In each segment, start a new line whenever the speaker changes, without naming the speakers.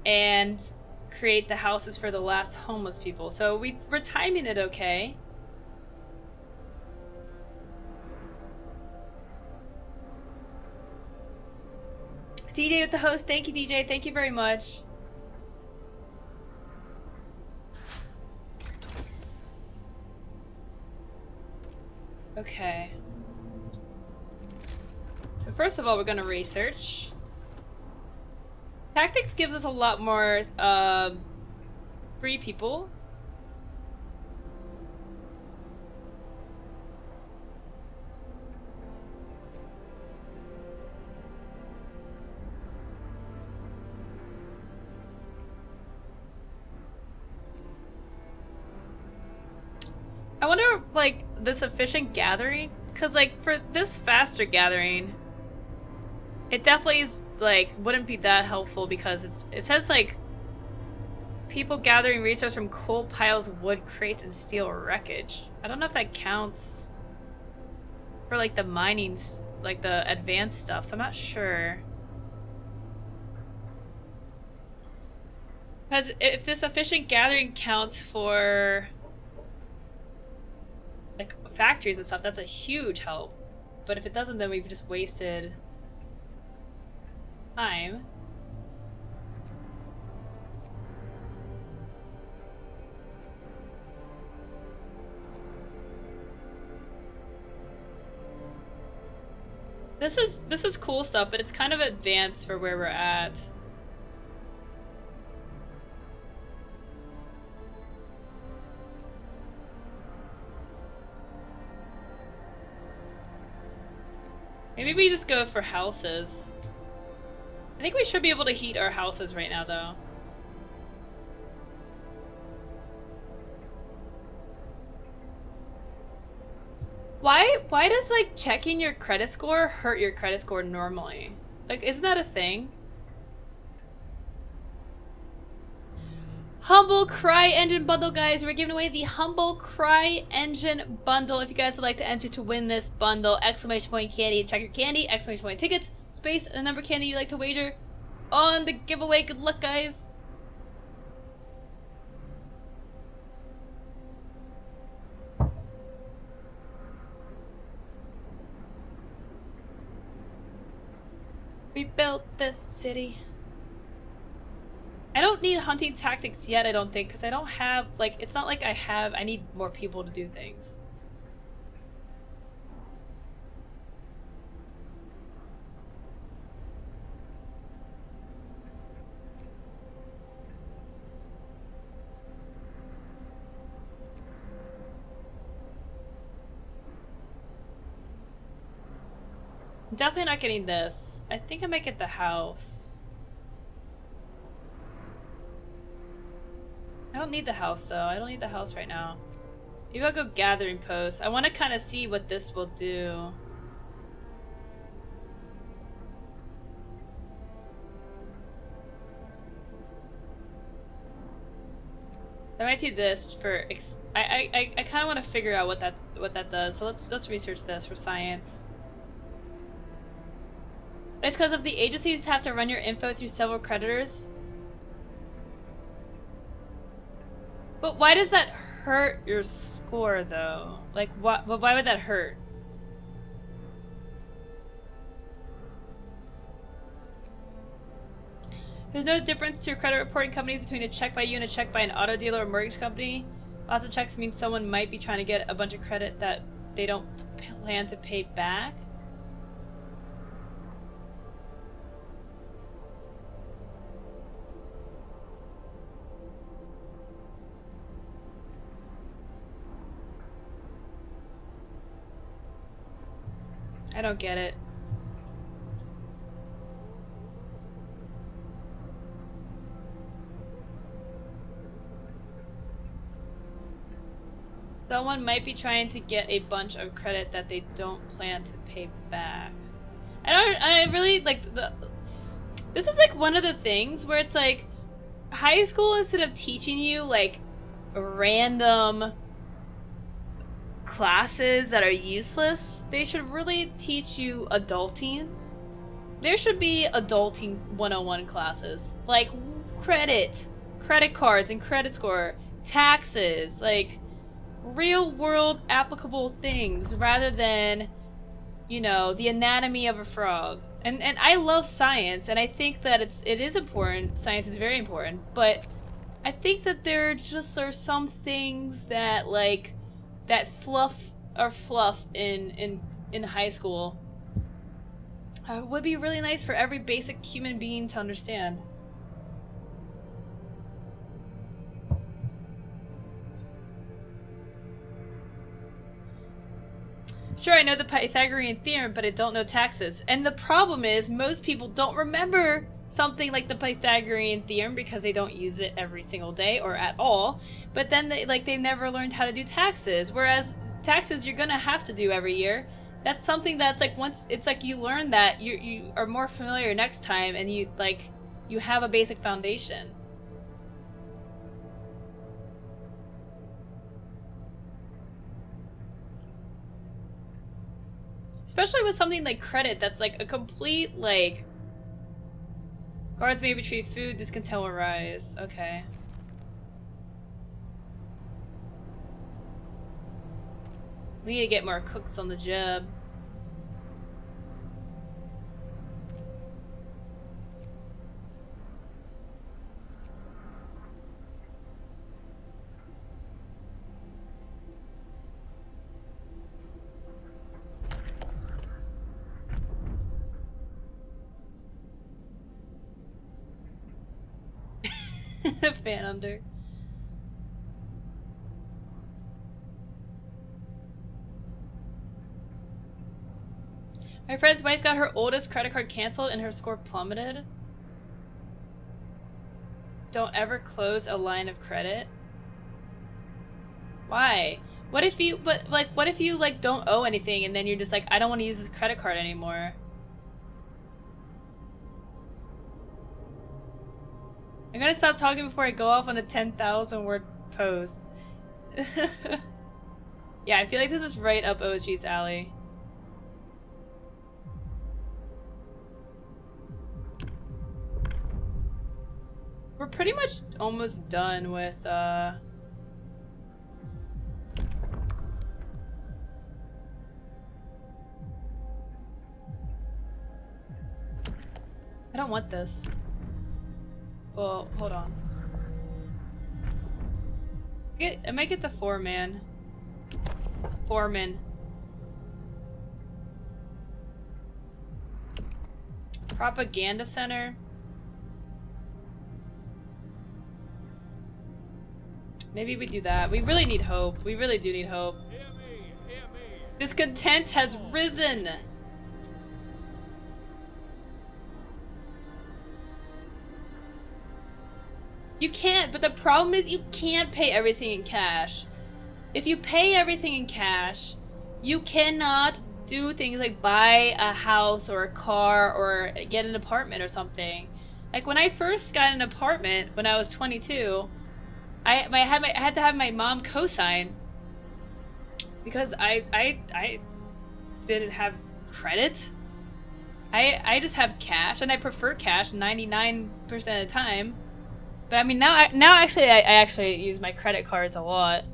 and create the houses for the last homeless people. So we're timing it okay. DJ with the host. Thank you, DJ. Thank you very much. Okay. So first of all, we're gonna research. Tactics gives us a lot more free people. I wonder, like, this efficient gathering, because, like, for this faster gathering, it definitely is, like, wouldn't be that helpful because it says, like, people gathering resources from coal piles, wood crates, and steel wreckage. I don't know if that counts for, like, the mining, like, the advanced stuff, so I'm not sure. Because if this efficient gathering counts for, like, factories and stuff, that's a huge help. But if it doesn't, then we've just wasted time. This is cool stuff, but it's kind of advanced for where we're at. Maybe we just go for houses. I think we should be able to heat our houses right now, though. Why does, like, checking your credit score hurt your credit score normally? Like, isn't that a thing? Humble Cry Engine Bundle, guys. We're giving away the Humble Cry Engine Bundle. If you guys would like to enter to win this bundle, exclamation point candy, check your candy, exclamation point tickets, space, and the number candy you'd like to wager on the giveaway. Good luck, guys. We built this city. I don't need hunting tactics yet, I don't think, because I don't have, like, it's not like I need more people to do things. I'm definitely not getting this. I think I might get the house. I don't need the house, though. I don't need the house right now. Maybe I'll go gathering posts. I want to kind of see what this will do. I might do this for. I kind of want to figure out what that does. So let's research this for science. It's because of the agencies have to run your info through several creditors. But why does that hurt your score, though? Like, why would that hurt? There's no difference to your credit reporting companies between a check by you and a check by an auto dealer or mortgage company. Lots of checks mean someone might be trying to get a bunch of credit that they don't plan to pay back. I don't get it. Someone might be trying to get a bunch of credit that they don't plan to pay back. I really, like, this is like one of the things where it's like, high school, instead of teaching you like random classes that are useless, they should really teach you adulting. There should be adulting 101 classes. Like, credit cards and credit score, taxes, like real world applicable things rather than, you know, the anatomy of a frog. And I love science, and I think that it is important. Science is very important, but I think that there just are some things that like that fluff in high school would be really nice for every basic human being to understand. Sure, I know the Pythagorean theorem, but I don't know taxes. And the problem is, most people don't remember something like the Pythagorean theorem because they don't use it every single day or at all. But then they've never learned how to do taxes. Whereas taxes you're gonna have to do every year. That's something that's like once it's like you learn that you are more familiar next time, and you have a basic foundation. Especially with something like credit that's like a complete like guards may retrieve food, discontent will rise. Okay. We need to get more cooks on the job. Fan under. My friend's wife got her oldest credit card canceled and her score plummeted. Don't ever close a line of credit. Why? What if you what if you like don't owe anything and then you're just like, I don't want to use this credit card anymore? I'm gonna stop talking before I go off on a 10,000 word post. Yeah, I feel like this is right up OG's alley. We're pretty much almost done with, I don't want this. Well, hold on. I might get the foreman. Propaganda center. Maybe we do that. We really need hope. We really do need hope.
Hear me.
Discontent has risen. You can't, but the problem is you can't pay everything in cash. If you pay everything in cash, you cannot do things like buy a house or a car or get an apartment or something. Like when I first got an apartment when I was 22, I had to have my mom co-sign because I didn't have credit. I just have cash, and I prefer cash 99% of the time. But I mean, now actually I actually use my credit cards a lot,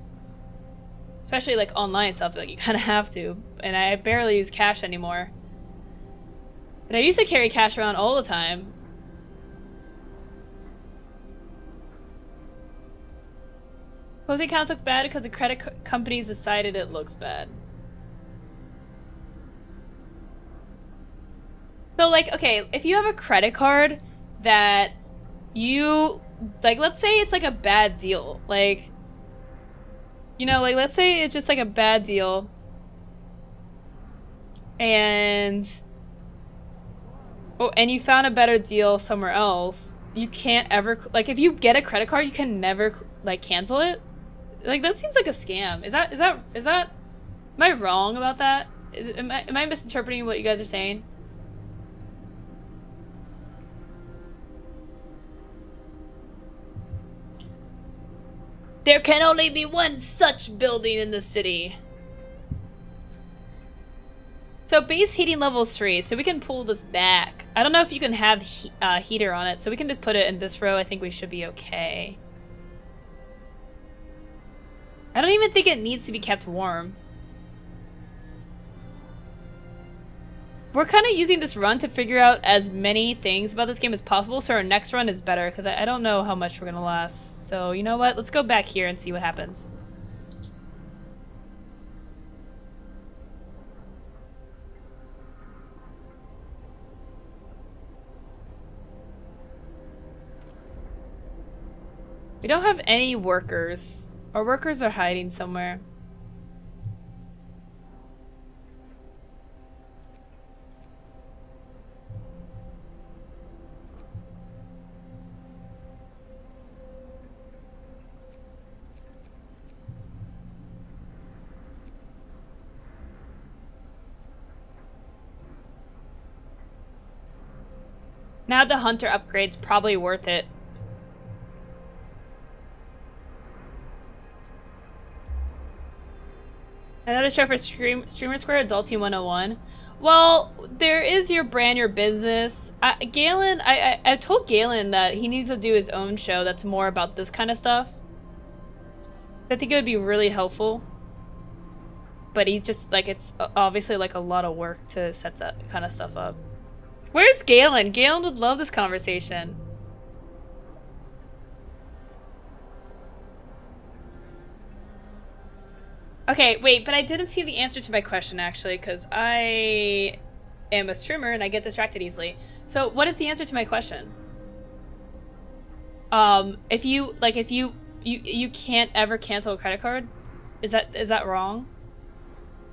especially like online stuff. Like you kind of have to, and I barely use cash anymore. But I used to carry cash around all the time. Closing accounts look bad because the credit companies decided it looks bad. So like, okay, if you have a credit card that you, like, let's say it's like a bad deal. Like, you know, like, let's say it's just like a bad deal. And, oh, and you found a better deal somewhere else. You can't ever, like, if you get a credit card, you can never, like, cancel it. Like, that seems like a scam. Is that, am I wrong about that? Am I misinterpreting what you guys are saying? There can only be one such building in the city. So base heating level is 3, so we can pull this back. I don't know if you can have heater on it, so we can just put it in this row. I think we should be okay. I don't even think it needs to be kept warm. We're kind of using this run to figure out as many things about this game as possible, so our next run is better, because I don't know how much we're going to last. So, you know what? Let's go back here and see what happens. We don't have any workers. Our workers are hiding somewhere. Now the hunter upgrade's probably worth it. Another show for Streamer Square, Adulting 101. Well, there is your brand, your business. Galen, I told Galen that he needs to do his own show that's more about this kind of stuff. I think it would be really helpful. But he's just, like, it's obviously, like, a lot of work to set that kind of stuff up. Where's Galen? Galen would love this conversation. Okay, wait, but I didn't see the answer to my question, actually, because I am a streamer and I get distracted easily. So, what is the answer to my question? If you can't ever cancel a credit card? Is that wrong?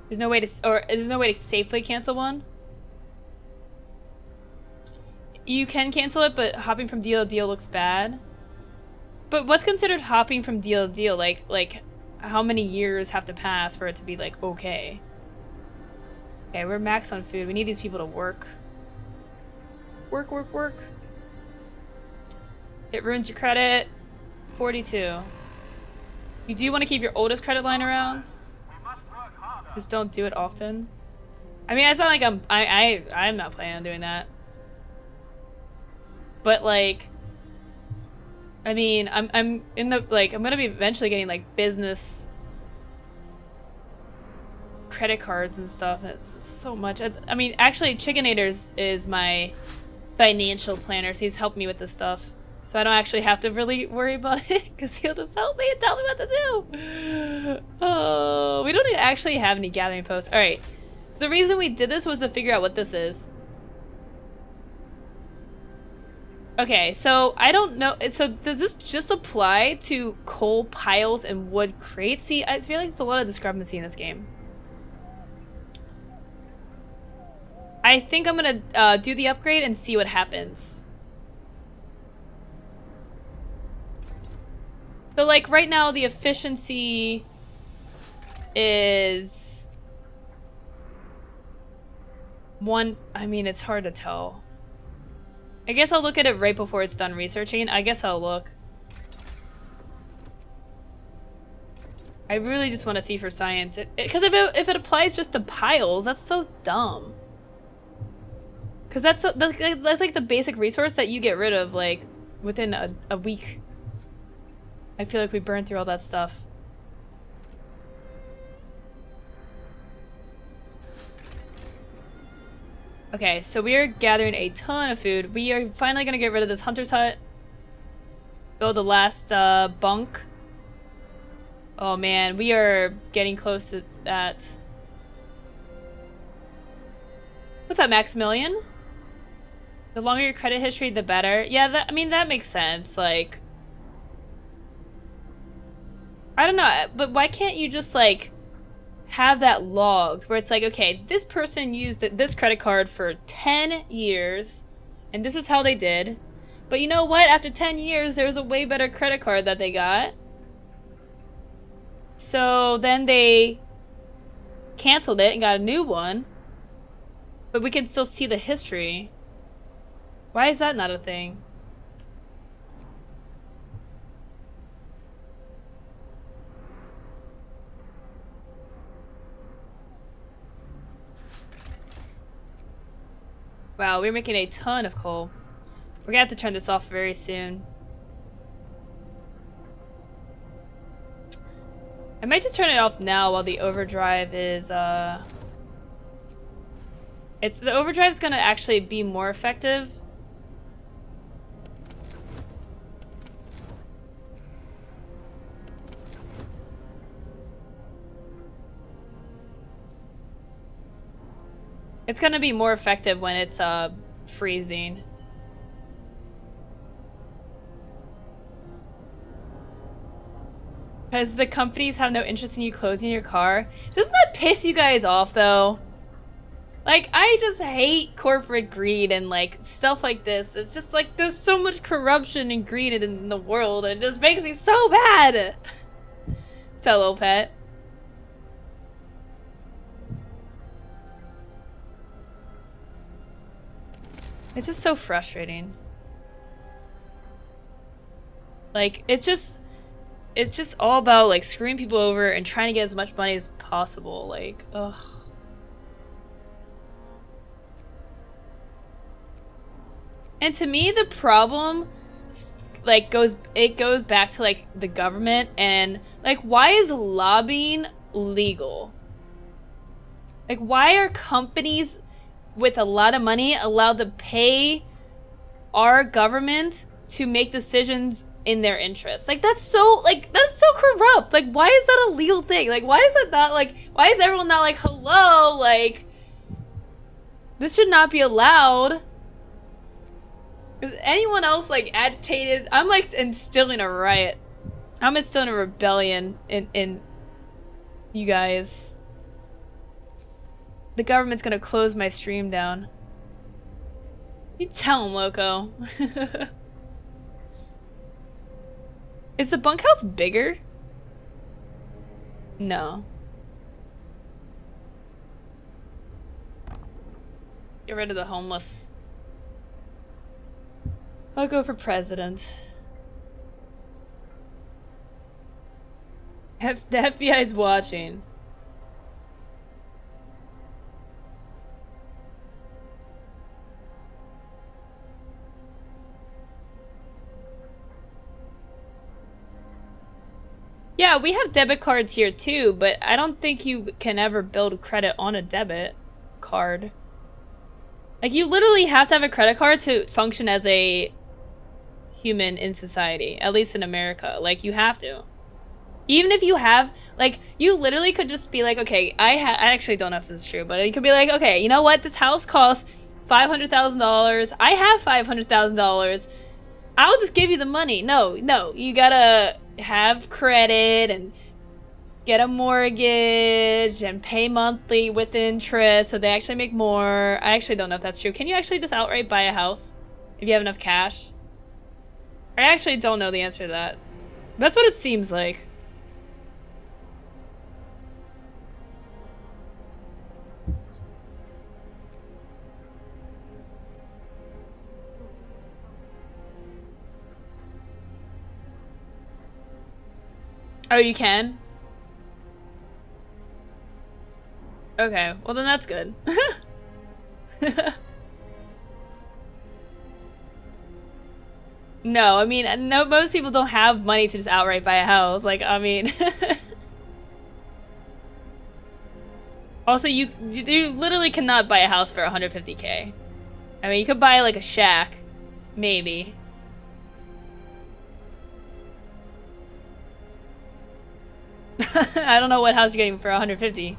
There's no way to safely cancel one? You can cancel it, but hopping from deal to deal looks bad. But what's considered hopping from deal to deal? Like how many years have to pass for it to be, like, okay? Okay, we're max on food. We need these people to work. Work, work, work. It ruins your credit. 42. You do want to keep your oldest credit line around. Just don't do it often. I mean, it's not like I'm not planning on doing that. But, like, I mean, I'm in the, like, I'm gonna be eventually getting, like, business credit cards and stuff, and it's so much. I mean, actually, Chickenators is my financial planner, so he's helped me with this stuff. So I don't actually have to really worry about it, because he'll just help me and tell me what to do. Oh, we don't actually have any gathering posts. Alright, so the reason we did this was to figure out what this is. Okay, so I don't know. So does this just apply to coal piles and wood crates? See, I feel like there's a lot of discrepancy in this game. I think I'm gonna do the upgrade and see what happens. So, like, right now the efficiency is 1. I mean, it's hard to tell. I guess I'll look at it right before it's done researching. I guess I'll look. I really just want to see for science. Because if it applies just to piles, that's so dumb. Because that's like the basic resource that you get rid of, like, within a week. I feel like we burned through all that stuff. Okay, so we are gathering a ton of food. We are finally gonna get rid of this hunter's hut. Build the last bunk. Oh man, we are getting close to that. What's up, Maximilian? The longer your credit history, the better. Yeah, I mean, that makes sense. Like, I don't know, but why can't you just, like, have that logged where it's like, okay, this person used this credit card for 10 years and this is how they did, but you know what, after 10 years there's a way better credit card that they got, so then they canceled it and got a new one, but we can still see the history. Why is that not a thing? Wow, we're making a ton of coal. We're gonna have to turn this off very soon. I might just turn it off now while the overdrive is, the overdrive's gonna actually be more effective. It's gonna be more effective when it's, freezing. Because the companies have no interest in you closing your car. Doesn't that piss you guys off, though? Like, I just hate corporate greed and, like, stuff like this. It's just, like, there's so much corruption and greed in the world. And it just makes me so mad! So, little pet. It's just so frustrating. Like, it's just all about, like, screwing people over and trying to get as much money as possible. Like, ugh. And to me, the problem, like, goes back to, like, the government and, like, why is lobbying legal? Like, why are companies with a lot of money allowed to pay our government to make decisions in their interest? Like, that's so corrupt. Like, why is that a legal thing? Like, why is it not, like, why is everyone not like, hello, like, this should not be allowed? Is anyone else, like, agitated? I'm, like, instilling a riot. I'm instilling a rebellion in you guys. The government's gonna close my stream down. You tell him, Lowco. Is the bunkhouse bigger? No. Get rid of the homeless. I'll go for president. The FBI's watching. Yeah, we have debit cards here too, but I don't think you can ever build credit on a debit card. Like, you literally have to have a credit card to function as a human in society, at least in America. Like, you have to. Even if you have, like, you literally could just be like, okay, I actually don't know if this is true, but you could be like, okay, you know what? This house costs $500,000. I have $500,000. I'll just give you the money. No, you gotta have credit and get a mortgage and pay monthly with interest so they actually make more. I actually don't know if that's true. Can you actually just outright buy a house if you have enough cash? I actually don't know the answer to that. That's what it seems like. Oh, you can? Okay, well then that's good. No, I mean, no, most people don't have money to just outright buy a house. Like, I mean... Also, you literally cannot buy a house for 150K. I mean, you could buy, like, a shack. Maybe. I don't know what house you're getting for 150.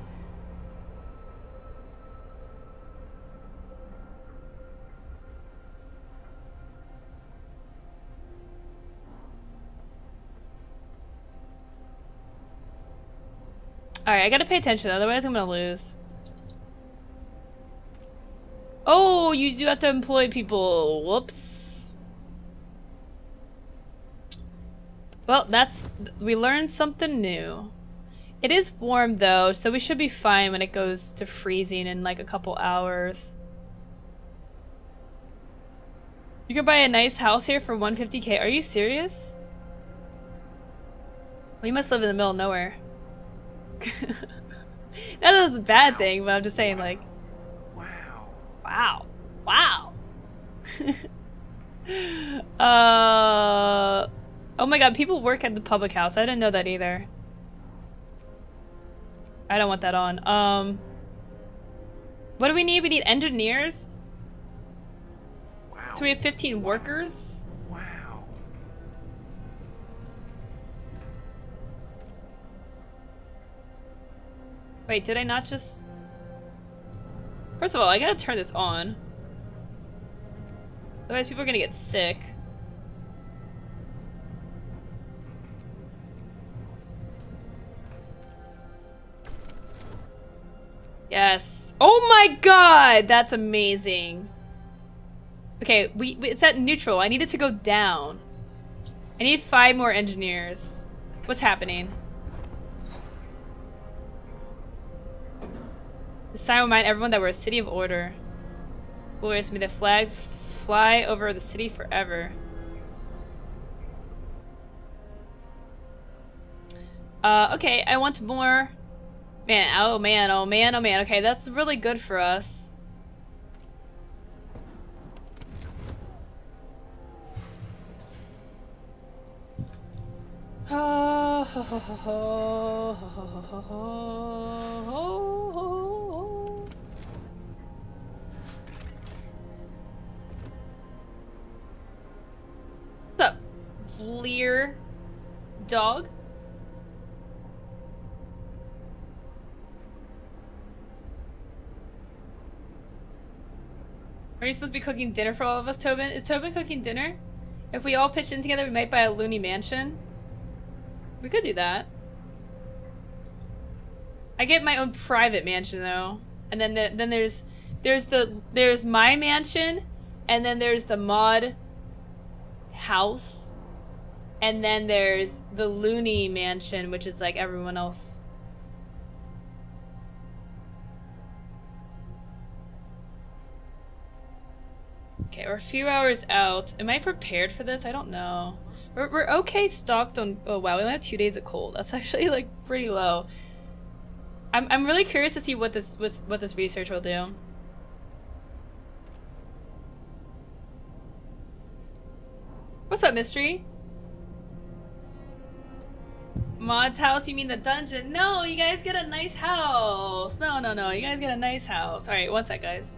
Alright, I gotta pay attention, otherwise I'm gonna lose. Oh, you do have to employ people. Whoops. Well, we learned something new. It is warm though, so we should be fine when it goes to freezing in like a couple hours. You could buy a nice house here for 150K. Are you serious? We must live in the middle of nowhere. That is a bad thing, but I'm just saying, like...
Wow.
Wow. Wow. Oh my god, people work at the public house. I didn't know that either. I don't want that on. What do we need? We need engineers?
Wow.
So we have 15 workers?
Wow.
Wait, did I not just... First of all, I gotta turn this on. Otherwise people are gonna get sick. Yes. Oh my god! That's amazing. Okay, it's at neutral. I need it to go down. I need 5 more engineers. What's happening? This sign will remind everyone that we're a city of order. Glorious, may the flag fly over the city forever. Okay, I want more. Man, oh man, oh man, oh man. Okay, that's really good for us. What's up, Fleer dog? Are you supposed to be cooking dinner for all of us, Tobin? Is Tobin cooking dinner? If we all pitch in together, we might buy a loony mansion. We could do that. I get my own private mansion though, and then there's my mansion, and then there's the mod house, and then there's the loony mansion, which is like everyone else. Okay, we're a few hours out. Am I prepared for this? I don't know. We're okay stocked on. Oh wow, we only have 2 days of coal. That's actually like pretty low. I'm really curious to see what this research will do. What's up, mystery? Mod's house? You mean the dungeon? No, you guys get a nice house. No, no, no. You guys get a nice house. All right, one sec, guys.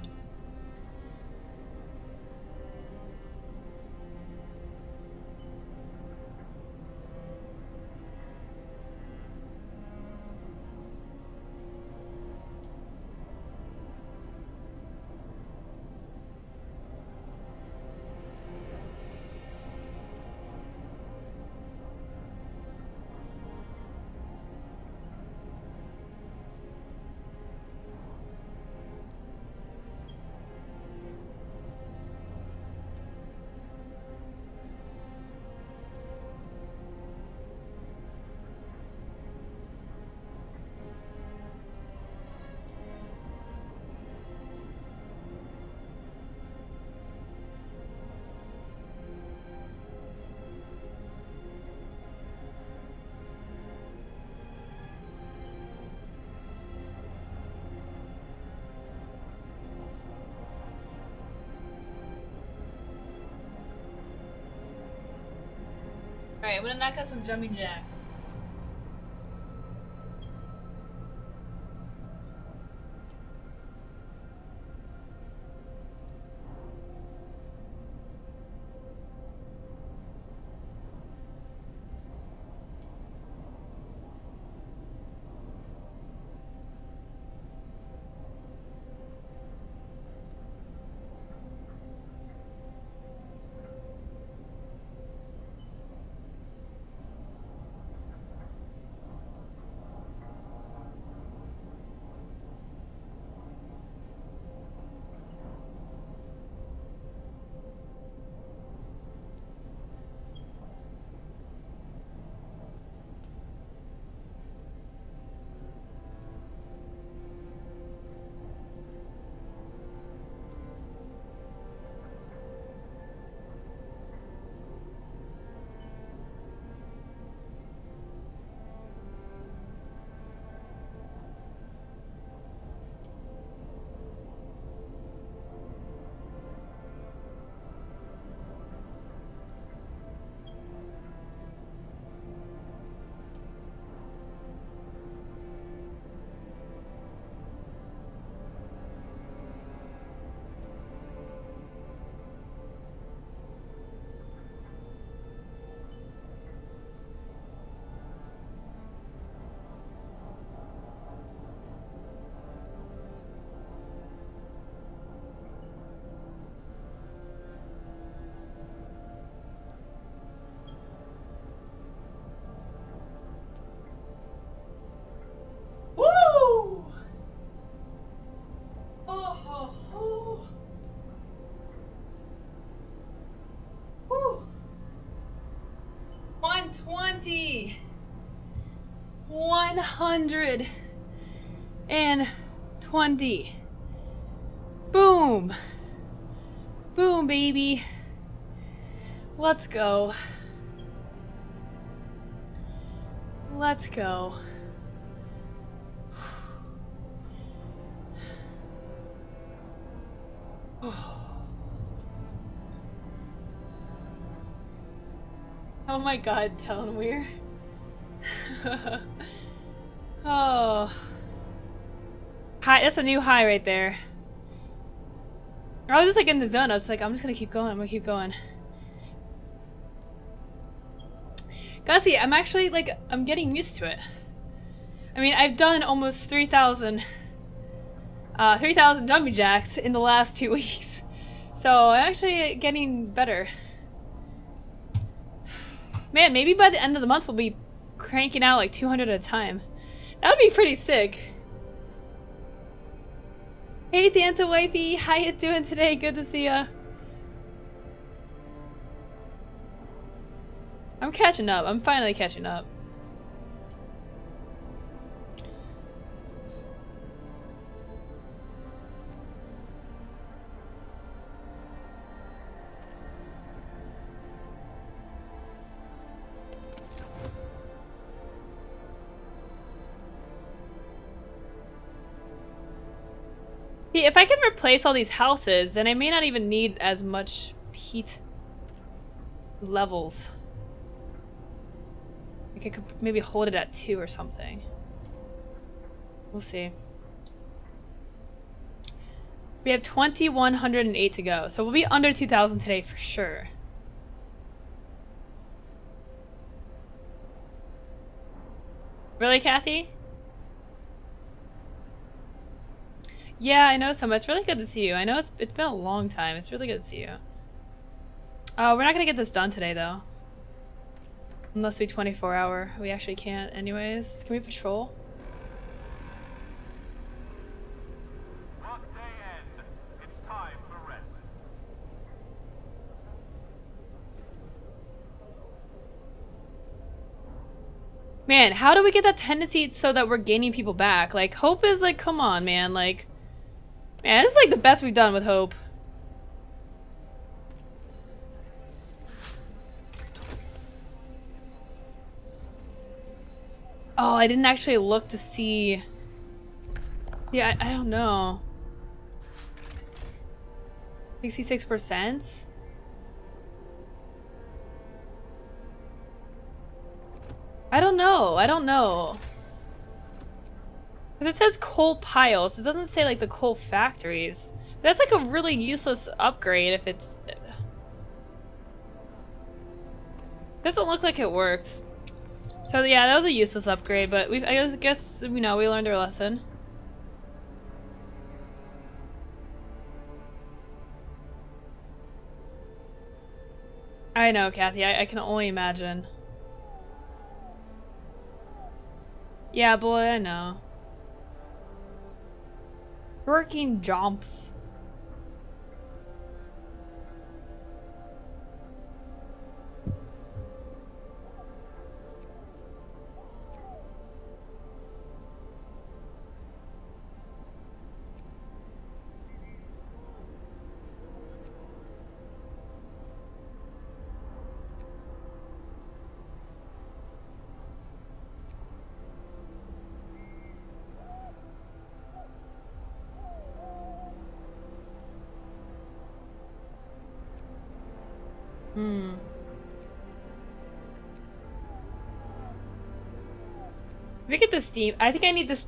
Alright, I'm gonna knock out some jumping jacks. 20. 120. Boom. Boom, baby. Let's go. Let's go. Oh my god, Talonweir. Oh. High, that's a new high right there. I was just like in the zone. I was like, I'm just gonna keep going. I'm gonna keep going. Gussie, I'm actually like, I'm getting used to it. I mean, I've done almost 3,000 jumping jacks in the last 2 weeks. So I'm actually getting better. Man, maybe by the end of the month we'll be cranking out like 200 at a time. That would be pretty sick. Hey, Thanta Wifey, how you doing today? Good to see ya. I'm catching up. I'm finally catching up. See, if I can replace all these houses, then I may not even need as much heat levels. Like I could maybe hold it at 2 or something. We'll see. We have 2,108 to go, so we'll be under 2,000 today for sure. Really, Kathy? Yeah, I know, Soma. It's really good to see you. I know it's been a long time. It's really good to see you. We're not gonna get this done today, though. Unless we 24-hour. We actually can't anyways. Can we patrol?
Work day end. It's time for rest.
Man, how do we get that tendency so that we're gaining people back? Like, Hope is like, come on, man. Like, man, this is like the best we've done with Hope. Oh, I didn't actually look to see. Yeah, I don't know. 66%? I don't know. I don't know. Because it says coal piles. It doesn't say like the coal factories. That's like a really useless upgrade if it's... Doesn't look like it works. So yeah, that was a useless upgrade, but I guess you know, we learned our lesson. I know, Kathy. I can only imagine. Yeah, boy, I know. Working jumps. If we get the steam, I think I need this